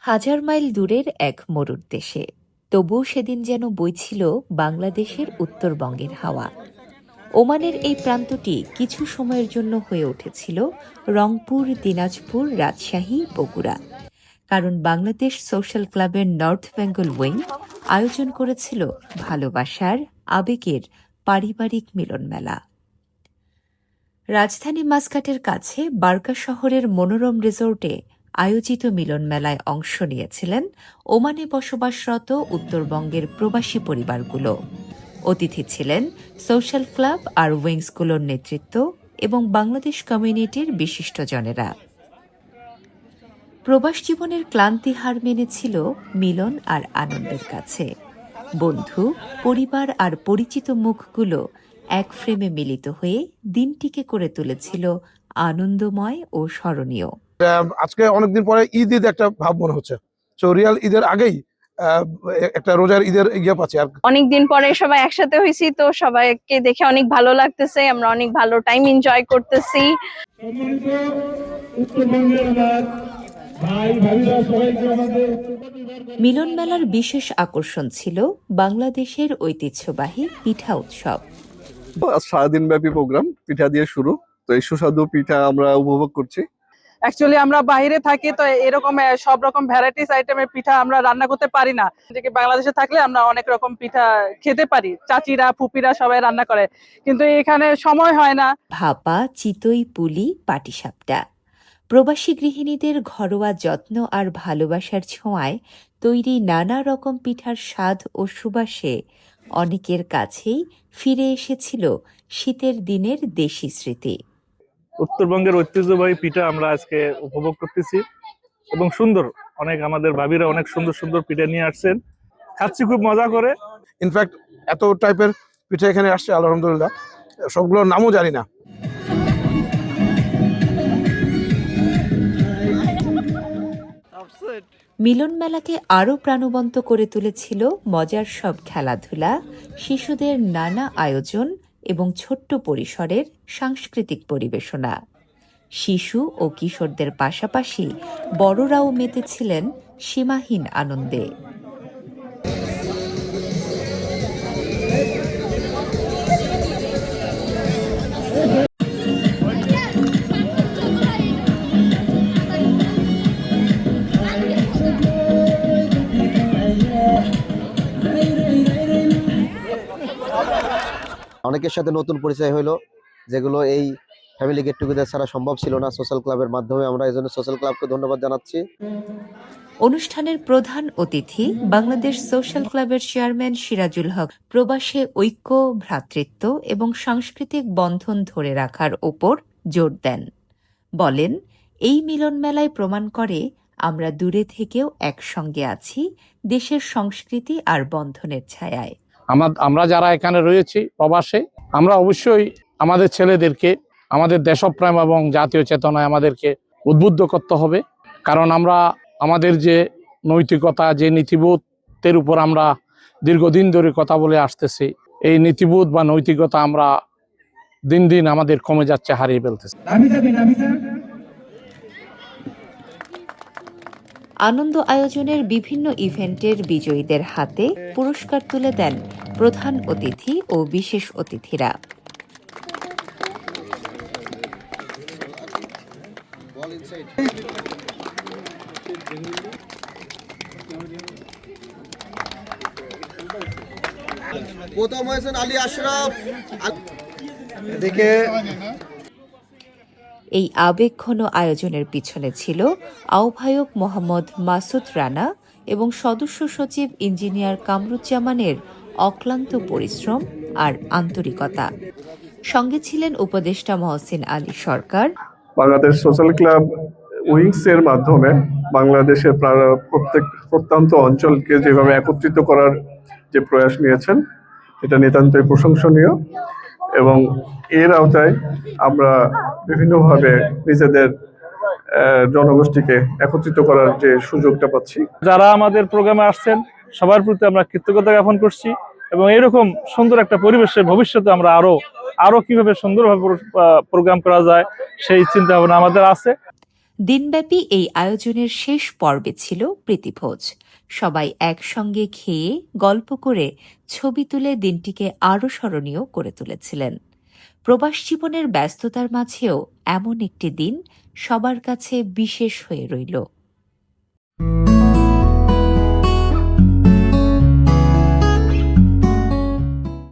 হাজার মাইল দূরের এক মরুর দেশে, তবুও সেদিন যেন বইছিল বাংলাদেশের উত্তরবঙ্গের হাওয়া। ওমানের এই প্রান্তটি কিছু সময়ের জন্য হয়ে উঠেছিল রংপুর, দিনাজপুর, রাজশাহী, বগুড়া। কারণ বাংলাদেশ সোশ্যাল ক্লাবের নর্থ বেঙ্গল উইং আয়োজন করেছিল ভালোবাসার, আবেগের পারিবারিক মিলন মেলা। রাজধানী মাস্কাটের কাছে বার্কা শহরের মনোরম রিসোর্টে আয়োজিত মিলন মেলায় অংশ নিয়েছিলেন ওমানে বসবাসরত উত্তরবঙ্গের প্রবাসী পরিবারগুলো। অতিথি ছিলেন সোশ্যাল ক্লাব আর উইংসগুলোর নেতৃত্ব এবং বাংলাদেশ কমিউনিটির বিশিষ্টজনেরা। প্রবাস জীবনের ক্লান্তি হার মেনেছিল মিলন আর আনন্দের কাছে। বন্ধু, পরিবার আর পরিচিত মুখগুলো এক ফ্রেমে মিলিত হয়ে দিনটিকে করে তুলেছিল আনন্দময় ও স্মরণীয়। আজকে অনেকদিন পরে ঈদ ঈদ একটা ভাব মনে হচ্ছে। সো রিয়াল ঈদের আগেই একটা রোজার ঈদের ইয়ে পাচ্ছি। আর অনেকদিন পরে সবাই একসাথে হয়েছি, তো সবাইকে দেখে অনেক ভালো লাগতেছে। আমরা অনেক ভালো টাইম এনজয় করতেছি। মিলন মেলার বিশেষ আকর্ষণ ছিল বাংলাদেশের ঐতিহ্যবাহী পিঠা উৎসব। সারাদিন ব্যাপী প্রোগ্রাম, পিঠা দিয়ে শুরু। তো এই সুস্বাদু পিঠা আমরা উপভোগ করছি। অ্যাকচুয়ালি আমরা বাইরে থাকি, তো এরকম সব রকম ভ্যারাইটিস আইটেমের পিঠা আমরা রান্না করতে পারি না। যেটা বাংলাদেশে থাকলে আমরা অনেক রকম পিঠা খেতে পারি, চাচিরা ফুপিরা সবাই রান্না করে, কিন্তু এখানে সময় হয় না। ভাপা, চিতই, পুলি, পাটিসাপটা প্রবাসী গৃহিণীদের ঘরোয়া যত্ন আর ভালোবাসার ছোঁয়ায় তৈরি নানা রকম পিঠার স্বাদ ও সুবাসে অনেকের কাছেই ফিরে এসেছিল শীতের দিনের দেশি স্মৃতি। উত্তরবঙ্গের ঐতিহ্যবাহী পিঠা আমরা আজকে উপভোগ করতেছি এবং সুন্দর, অনেক আমাদের ভাবিরা অনেক সুন্দর সুন্দর পিঠা নিয়ে আসছেন, খাচ্ছি খুব মজা করে। ইনফ্যাক্ট এত টাইপের পিঠা এখানে আসছে, আলহামদুলিল্লাহ, সবগুলোর নামও জানি না। মিলন মেলাকে আরও প্রাণবন্ত করে তুলেছিল মজার সব খেলাধুলা, শিশুদের নানা আয়োজন এবং ছোট্ট পরিসরের সাংস্কৃতিক পরিবেশনা। শিশু ও কিশোরদের পাশাপাশি বড়রাও মেতেছিলেন সীমাহীন আনন্দে। অনেকের সাথে নতুন পরিচয় হলো, যেগুলো এই ফ্যামিলি গেট টুগেদার ছাড়া সম্ভব ছিল না। সোশ্যাল ক্লাবের মাধ্যমে আমরা এই জন্য সোশ্যাল ক্লাবকে ধন্যবাদ জানাচ্ছি। অনুষ্ঠানের প্রধান অতিথি বাংলাদেশ সোশ্যাল ক্লাবের চেয়ারম্যান সিরাজুল হক প্রবাসে ঐক্য, ভ্রাতৃত্ব এবং সাংস্কৃতিক বন্ধন ধরে রাখার ওপর জোর দেন। বলেন, এই মিলন মেলায় প্রমাণ করে আমরা দূরে থেকেও একসঙ্গে আছি দেশের সংস্কৃতি আর বন্ধনের ছায়ায়। আমরা যারা এখানে রয়েছি প্রবাসে, আমরা অবশ্যই আমাদের ছেলেদেরকে আমাদের দেশপ্রেম এবং জাতীয় চেতনায় আমাদেরকে উদ্বুদ্ধ করতে হবে। কারণ আমরা আমাদের যে নৈতিকতা, যে নীতিবোধের উপর আমরা দীর্ঘদিন ধরে কথা বলে আসতেছি, এই নীতিবোধ বা নৈতিকতা আমরা দিন দিন আমাদের কমে যাচ্ছে, হারিয়ে ফেলতেছি। আনন্দ আয়োজনের বিভিন্ন ইভেন্টের বিজয়ীদের হাতে পুরস্কার তুলে দেন প্রধান অতিথি ও বিশেষ অতিথিরা। প্রথম হয়েছেন আলী আশরাফ। এই আবেগঘন আয়োজনের পিছনে ছিল আহ্বায়ক মোহাম্মদ মাসুদ রানা এবং সদস্য সচিব ইঞ্জিনিয়ার কামরুজ্জামানের অক্লান্ত পরিশ্রম আর আন্তরিকতা। সঙ্গে ছিলেন উপদেষ্টা মহসিন আলী সরকার। বাংলাদেশ সোশ্যাল ক্লাব উইংস এর মাধ্যমে বাংলাদেশের প্রত্যেক প্রত্যন্ত অঞ্চলকে যেভাবে একত্রিত করার যে প্রয়াস নিয়েছেন, এটা নিতান্তই প্রশংসনীয়। এবং এর আওতায় আমরা বিভিন্নভাবে নিজেদের জনগোষ্ঠীকে একত্রিত করার যে সুযোগটা পাচ্ছি। যারা আমাদের প্রোগ্রামে আসছেন সবার প্রতি আমরা কৃতজ্ঞতা জ্ঞাপন করছি এবং এরকম সুন্দর একটা পরিবেশে ভবিষ্যতে আমরা আরো কিভাবে সুন্দরভাবে প্রোগ্রাম করা যায় সেই চিন্তা ভাবনা আমাদের আছে। দিনব্যাপী এই আয়োজনের শেষ পর্বে ছিল প্রীতিভোজ। সবাই একসঙ্গে খেয়ে গল্প করে ছবি তুলে দিনটিকে আরও স্মরণীয় করে তুলেছিলেন। প্রবাস জীবনের ব্যস্ততার মাঝেও এমন একটি দিন সবার কাছে বিশেষ হয়ে রইল।